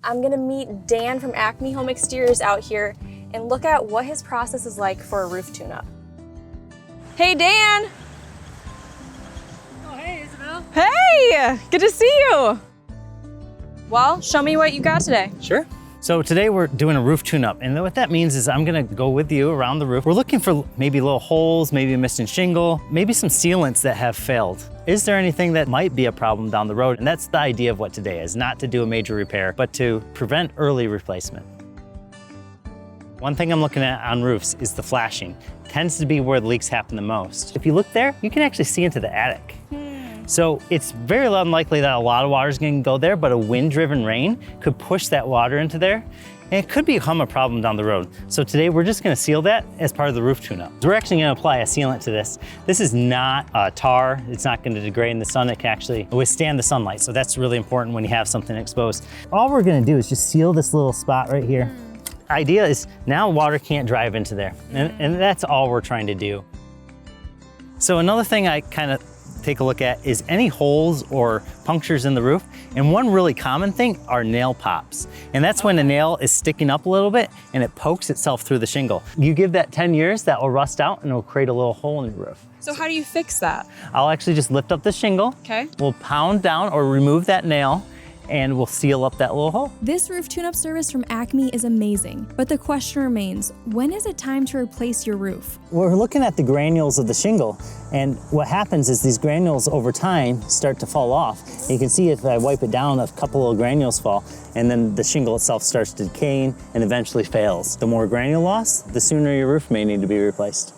I'm gonna meet Dan from Acme Home Exteriors out here and look at what his process is like for a roof tune-up. Hey, Dan! Oh, hey, Isabel. Hey, good to see you. Well, show me what you got today. Sure. So today we're doing a roof tune-up, and what that means is I'm gonna go with you around the roof. We're looking for maybe little holes, maybe a missing shingle, maybe some sealants that have failed. Is there anything that might be a problem down the road? And that's the idea of what today is, not to do a major repair, but to prevent early replacement. One thing I'm looking at on roofs is the flashing. It tends to be where the leaks happen the most. If you look there, you can actually see into the attic. So it's very unlikely that a lot of water is going to go there, but a wind-driven rain could push that water into there, and it could become a problem down the road. So today we're just going to seal that as part of the roof tune-up. We're actually going to apply a sealant to this. This is not tar. It's not going to degrade in the sun. It can actually withstand the sunlight. So that's really important when you have something exposed. All we're going to do is just seal this little spot right here. Idea is now water can't drive into there, and that's all we're trying to do. So another thing I kind of take a look at is any holes or punctures in the roof. And one really common thing are nail pops. And that's when a nail is sticking up a little bit and it pokes itself through the shingle. You give that 10 years, that will rust out and it'll create a little hole in your roof. So how do you fix that? I'll actually just lift up the shingle. Okay. We'll pound down or remove that nail, and we'll seal up that little hole. This roof tune-up service from Acme is amazing, but the question remains, when is it time to replace your roof? We're looking at the granules of the shingle, and what happens is these granules over time start to fall off. And you can see if I wipe it down, a couple of granules fall, and then the shingle itself starts decaying and eventually fails. The more granule loss, the sooner your roof may need to be replaced.